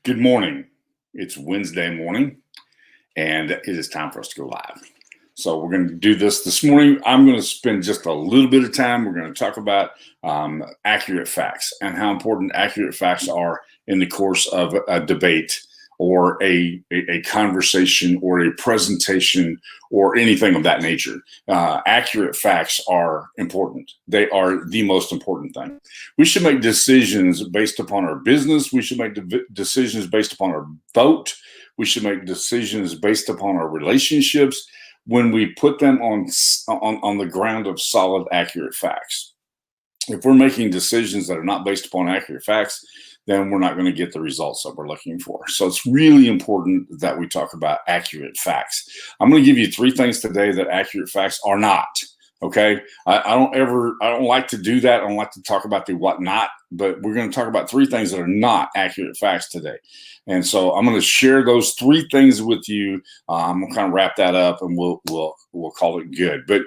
Good morning. It's Wednesday morning, and it is time for us to go live. So we're going to do this morning. I'm going to spend just a little bit of time. We're going to talk about accurate facts and how important accurate facts are in the course of a debate or a conversation or a presentation or anything of that nature. Accurate facts are important. They are the most important thing. We should make decisions based upon our business. We should make decisions based upon our vote. We should make decisions based upon our relationships when we put them on the ground of solid, accurate facts. If we're making decisions that are not based upon accurate facts, then we're not going to get the results that we're looking for. So it's really important that we talk about accurate facts. I'm going to give you 3 things today that accurate facts are not. Okay. I don't like to do that. I don't like to talk about the what not, but we're going to talk about 3 things that are not accurate facts today. And so I'm going to share those 3 things with you. I'm going to kind of wrap that up and we'll call it good. But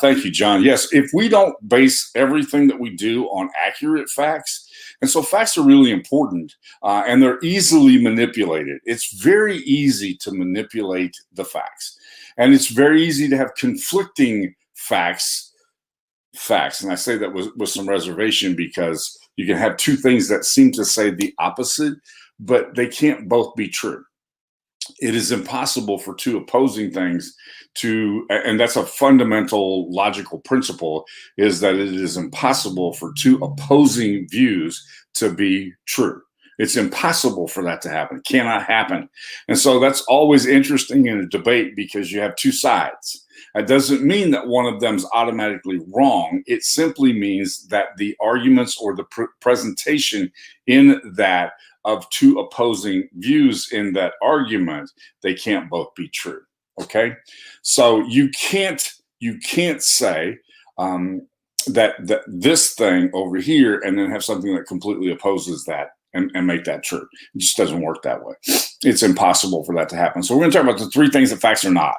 thank you, John. Yes, if we don't base everything that we do on accurate facts, and so facts are really important and they're easily manipulated. It's very easy to manipulate the facts. And it's very easy to have conflicting facts. And I say that with some reservation because you can have 2 things that seem to say the opposite, but they can't both be true. It is impossible for 2 opposing things and that's a fundamental logical principle, is that it is impossible for 2 opposing views to be true. It's impossible for that to happen. It cannot happen. And so that's always interesting in a debate because you have 2 sides. That doesn't mean that one of them is automatically wrong. It simply means that the arguments or the presentation in that of 2 opposing views in that argument, they can't both be true. Okay, so you can't say that this thing over here and then have something that completely opposes that and make that true. It just doesn't work that way. It's impossible for that to happen. So we're going to talk about the 3 things that facts are not.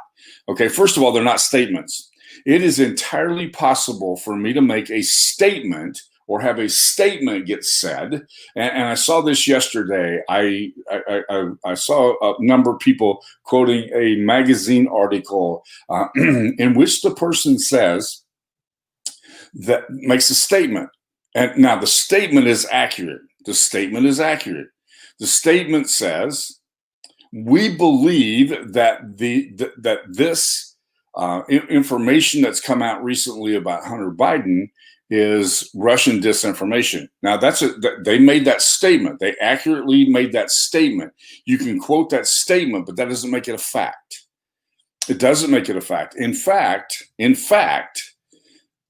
Okay, first of all, they're not statements. It is entirely possible for me to make a statement or have a statement get said. And I saw this yesterday. I saw a number of people quoting a magazine article in which the person says that makes a statement. And now the statement is accurate. The statement is accurate. The statement says, we believe that this information that's come out recently about Hunter Biden is Russian disinformation. Now they made that statement. They accurately made that statement. You can quote that statement, but that doesn't make it a fact. It doesn't make it a fact. In fact,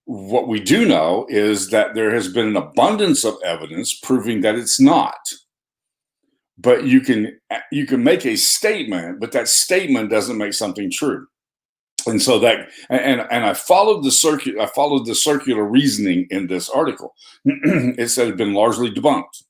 what we do know is that there has been an abundance of evidence proving that it's not. But you can make a statement, but that statement doesn't make something true. And so I followed the circular reasoning in this article. It said it had been largely debunked.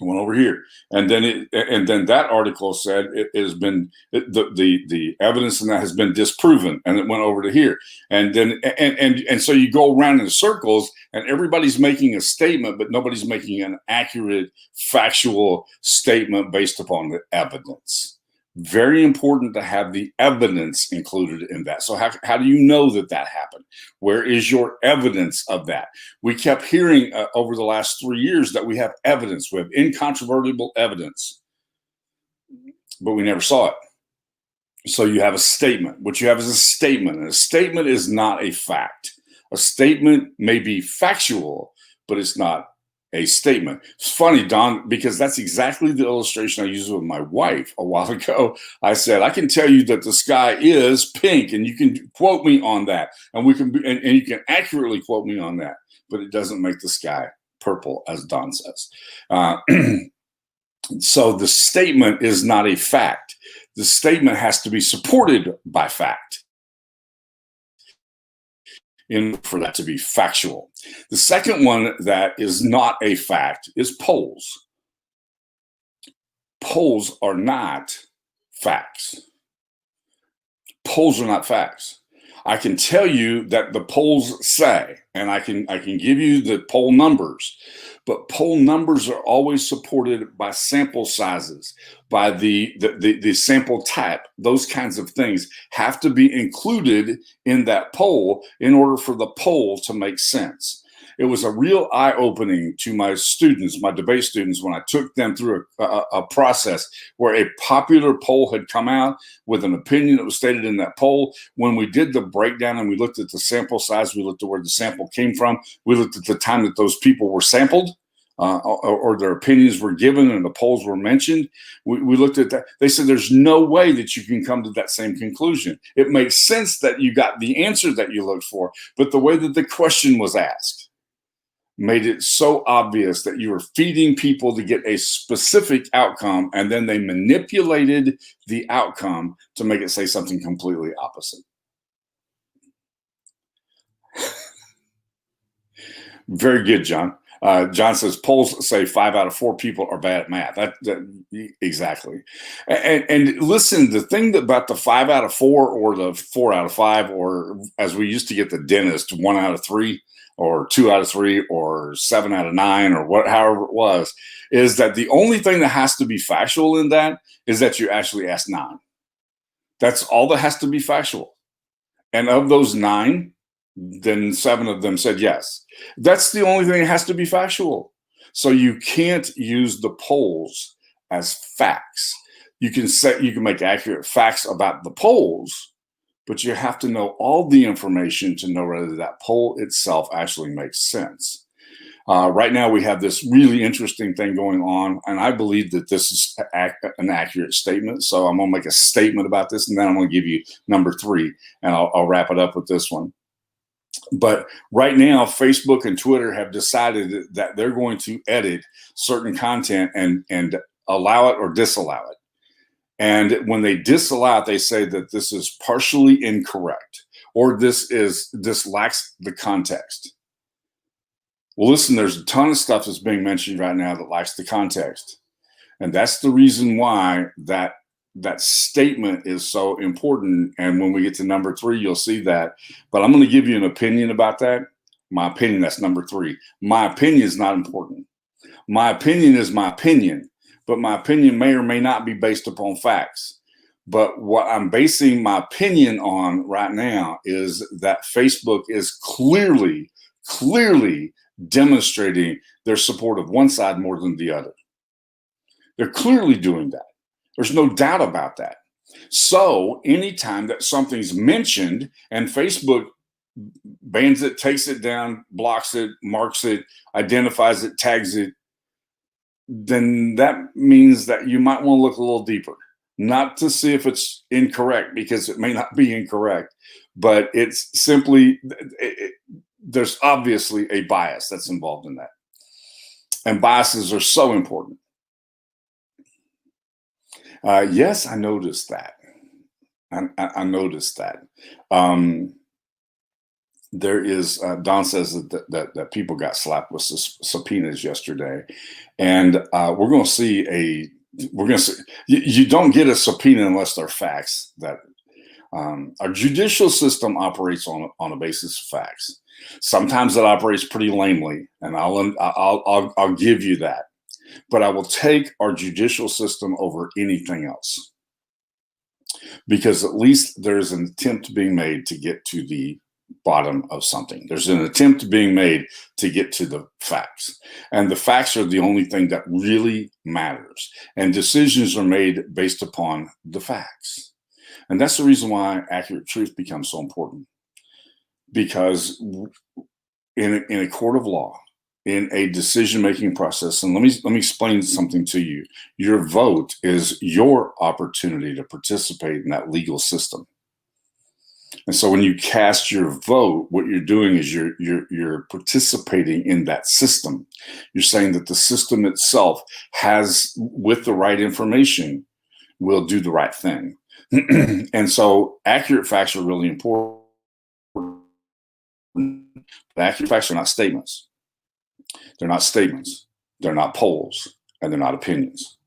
I went over here, and then that article said it has been the evidence in that has been disproven, and it went over to here, and then and so you go around in circles, and everybody's making a statement, but nobody's making an accurate, factual statement based upon the evidence. Very important to have the evidence included in that. So how do you know that happened? Where is your evidence of that? We kept hearing over the last 3 years that we have evidence. We have incontrovertible evidence, but we never saw it. So you have a statement. What you have is a statement, and a statement is not a fact. A statement may be factual, but it's not a statement. It's funny, Don, because that's exactly the illustration I used with my wife a while ago. I said, I can tell you that the sky is pink, and you can quote me on that, and you can accurately quote me on that, but it doesn't make the sky purple, as Don says. So the statement is not a fact. The statement has to be supported by fact for that to be factual. The second one that is not a fact is polls. Polls are not facts. Polls are not facts. I can tell you that the polls say, and I can give you the poll numbers, but poll numbers are always supported by sample sizes, by the sample type. Those kinds of things have to be included in that poll in order for the poll to make sense. It was a real eye-opening to my students, my debate students, when I took them through a process where a popular poll had come out with an opinion that was stated in that poll. When we did the breakdown and we looked at the sample size, we looked at where the sample came from, we looked at the time that those people were sampled, or their opinions were given and the polls were mentioned. We looked at that. They said there's no way that you can come to that same conclusion. It makes sense that you got the answer that you looked for, but the way that the question was asked made it so obvious that you were feeding people to get a specific outcome, and then they manipulated the outcome to make it say something completely opposite. Very good, John. John says polls say 5 out of 4 people are bad at math. Exactly. And listen, the thing about the 5 out of 4 or the 4 out of 5, or as we used to get the dentist, 1 out of 3 or 2 out of 3 or 7 out of 9 or however it was, is that the only thing that has to be factual in that is that you actually asked 9. That's all that has to be factual. And of those 9, then 7 of them said yes. That's the only thing that has to be factual. So you can't use the polls as facts. You can make accurate facts about the polls, but you have to know all the information to know whether that poll itself actually makes sense. Right now, we have this really interesting thing going on, and I believe that this is an accurate statement. So I'm going to make a statement about this, and then I'm going to give you number 3, and I'll wrap it up with this one. But right now, Facebook and Twitter have decided that they're going to edit certain content and allow it or disallow it. And when they disallow it, they say that this is partially incorrect, or this lacks the context. Well, listen, there's a ton of stuff that's being mentioned right now that lacks the context. And that's the reason why that statement is so important. And when we get to number 3, you'll see that. But I'm going to give you an opinion about that. My opinion, that's number 3. My opinion is not important. My opinion is my opinion, but my opinion may or may not be based upon facts. But what I'm basing my opinion on right now is that Facebook is clearly demonstrating their support of one side more than the other. They're clearly doing that. There's no doubt about that. So anytime that something's mentioned and Facebook bans it, takes it down, blocks it, marks it, identifies it, tags it, then that means that you might want to look a little deeper, not to see if it's incorrect, because it may not be incorrect, but it's simply, there's obviously a bias that's involved in that. And biases are so important. Yes, I noticed that. I noticed that. There is, Don says that people got slapped with subpoenas yesterday, and we're going to see you don't get a subpoena unless they're facts. That our judicial system operates on a basis of facts. Sometimes it operates pretty lamely, and I'll give you that. But I will take our judicial system over anything else, because at least there's an attempt being made to get to the bottom of something. There's an attempt being made to get to the facts, and the facts are the only thing that really matters, and decisions are made based upon the facts. And that's the reason why accurate truth becomes so important, because in a court of law, in a decision-making process, and let me explain something to you. Your vote is your opportunity to participate in that legal system. And so when you cast your vote, what you're doing is you're participating in that system. You're saying that the system itself has, with the right information, will do the right thing. And so accurate facts are really important. But accurate facts are not statements. They're not statements. They're not polls, and they're not opinions.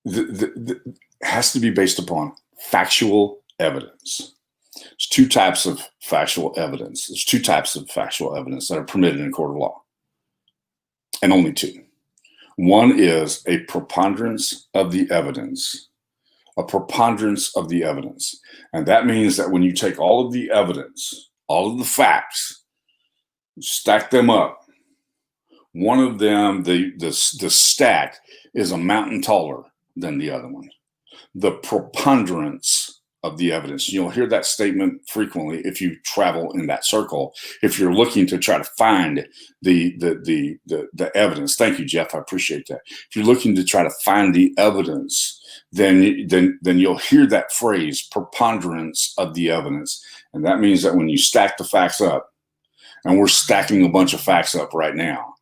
It has to be based upon factual evidence. There's two types of factual evidence. There's two types of factual evidence that are permitted in a court of law, and only two. One is a preponderance of the evidence, a preponderance of the evidence. And that means that when you take all of the evidence, all of the facts, stack them up, one of them, the stack is a mountain taller than the other one. The preponderance of the evidence. You'll hear that statement frequently if you travel in that circle. If you're looking to try to find the evidence. Thank you, Jeff. I appreciate that. If you're looking to try to find the evidence, then you'll hear that phrase, preponderance of the evidence. And that means that when you stack the facts up, and we're stacking a bunch of facts up right now,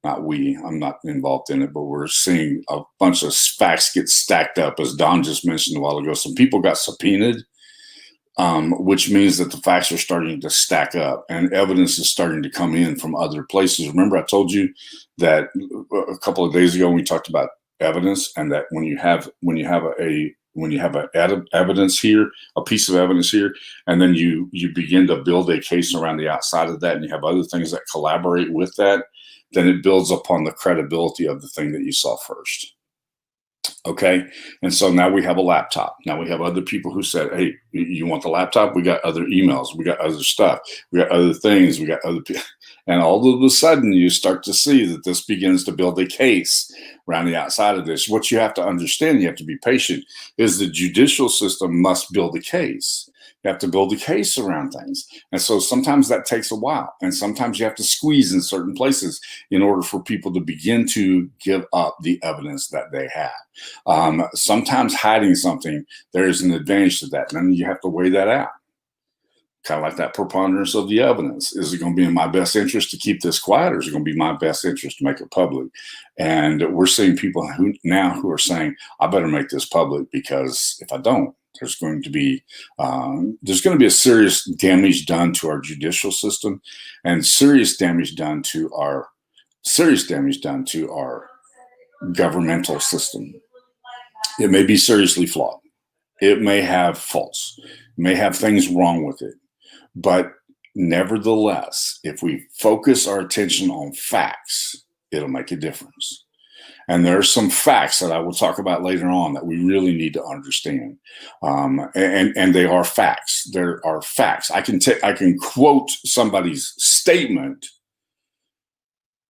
not we, I'm not involved in it, but we're seeing a bunch of facts get stacked up, as Don just mentioned a while ago. Some people got subpoenaed, which means that the facts are starting to stack up and evidence is starting to come in from other places. Remember, I told you that a couple of days ago when we talked about evidence, and that when you have evidence here, a piece of evidence here, and then you begin to build a case around the outside of that, and you have other things that collaborate with that, then it builds upon the credibility of the thing that you saw first. Okay. And so now we have a laptop. Now we have other people who said, hey, you want the laptop? We got other emails. We got other stuff. We got other things. We got other people. And all of a sudden you start to see that this begins to build a case around the outside of this. What you have to understand, you have to be patient, is the judicial system must build a case. You have to build a case around things. And so sometimes that takes a while. And sometimes you have to squeeze in certain places in order for people to begin to give up the evidence that they have. Sometimes hiding something, there is an advantage to that. And then you have to weigh that out. Kind of like that preponderance of the evidence. Is it going to be in my best interest to keep this quiet, or is it going to be my best interest to make it public? And we're seeing people who are saying, I better make this public, because if I don't, there's going to be a serious damage done to our judicial system, and serious damage done to our governmental system. It may be seriously flawed. It may have faults. It may have things wrong with it. But nevertheless, if we focus our attention on facts, it'll make a difference. And there are some facts that I will talk about later on that we really need to understand. And they are facts. There are facts. I can quote somebody's statement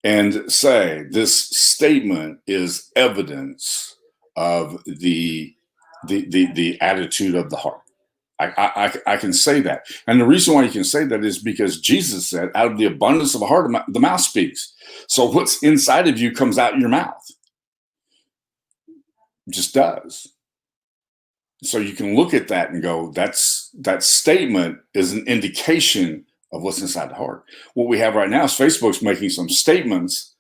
and say this statement is evidence of the attitude of the heart. I can say that. And the reason why you can say that is because Jesus said, out of the abundance of the heart, the mouth speaks. So what's inside of you comes out your mouth. It just does. So you can look at that and go, that statement is an indication of what's inside the heart. What we have right now is Facebook's making some statements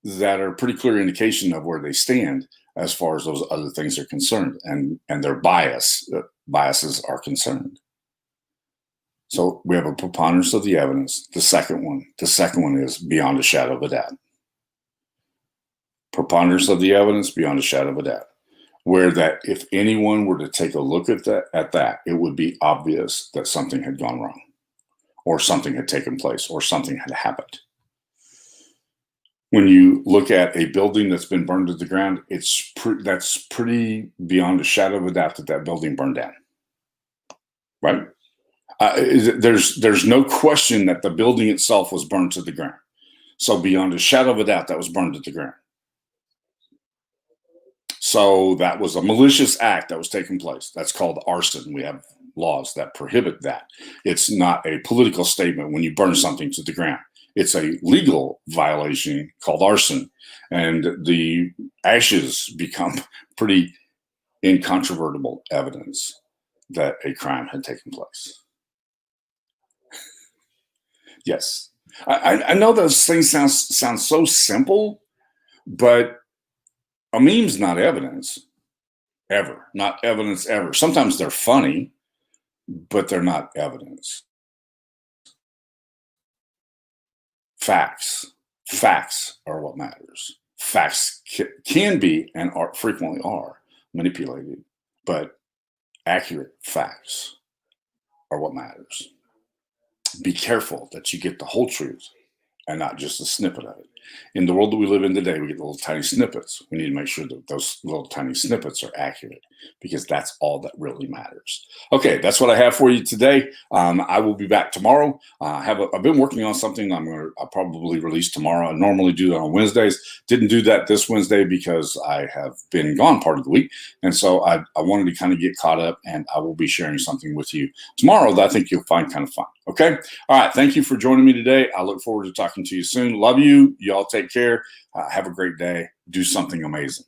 that are a pretty clear indication of where they stand as far as those other things are concerned, and their biases are concerned. So we have a preponderance of the evidence. The second one is beyond a shadow of a doubt. Preponderance of the evidence beyond a shadow of a doubt. Where that if anyone were to take a look at that, it would be obvious that something had gone wrong, or something had taken place, or something had happened. When you look at a building that's been burned to the ground, that's pretty beyond a shadow of a doubt that building burned down, right? There's no question that the building itself was burned to the ground. So beyond a shadow of a doubt, that was burned to the ground. So that was a malicious act that was taking place. That's called arson. We have laws that prohibit that. It's not a political statement when you burn something to the ground. It's a legal violation called arson. And the ashes become pretty incontrovertible evidence that a crime had taken place. Yes. I know those things sound so simple, but a meme's not evidence ever, not evidence ever. Sometimes they're funny, but they're not evidence. Facts are what matters. Facts can be and frequently are manipulated, but accurate facts are what matters. Be careful that you get the whole truth and not just a snippet of it. In the world that we live in today, we get little tiny snippets. We need to make sure that those little tiny snippets are accurate, because that's all that really matters. Okay, that's what I have for you today. I will be back tomorrow. I've been working on something I'll probably release tomorrow. I normally do that on Wednesdays. Didn't do that this Wednesday because I have been gone part of the week. And so I wanted to kind of get caught up, and I will be sharing something with you tomorrow that I think you'll find kind of fun. Okay. All right. Thank you for joining me today. I look forward to talking to you soon. Love you. Y'all take care. Have a great day. Do something amazing.